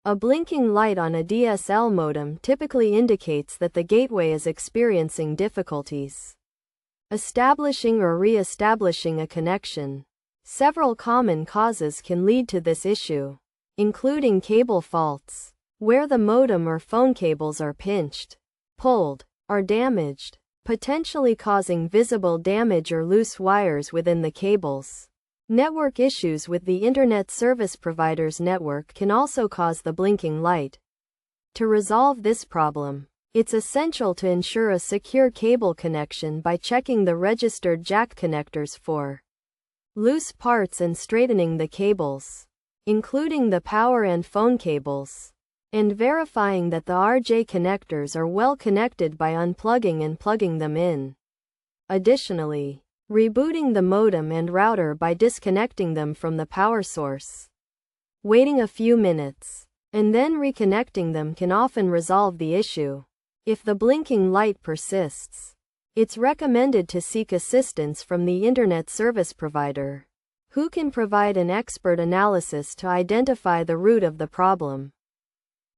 A blinking light on a DSL modem typically indicates that the gateway is experiencing difficulties establishing or re-establishing a connection. Several common causes can lead to this issue, including cable faults, where the modem or phone cables are pinched, pulled, or damaged, potentially causing visible damage or loose wires within the cables. Network issues with the internet service provider's network can also cause the blinking light. To resolve this problem, it's essential to ensure a secure cable connection by checking the registered jack connectors for loose parts and straightening the cables, including the power and phone cables, and verifying that the RJ connectors are well connected by unplugging and plugging them in. Additionally, rebooting the modem and router by disconnecting them from the power source, waiting a few minutes, and then reconnecting them can often resolve the issue. If the blinking light persists, it's recommended to seek assistance from the internet service provider, who can provide an expert analysis to identify the root of the problem.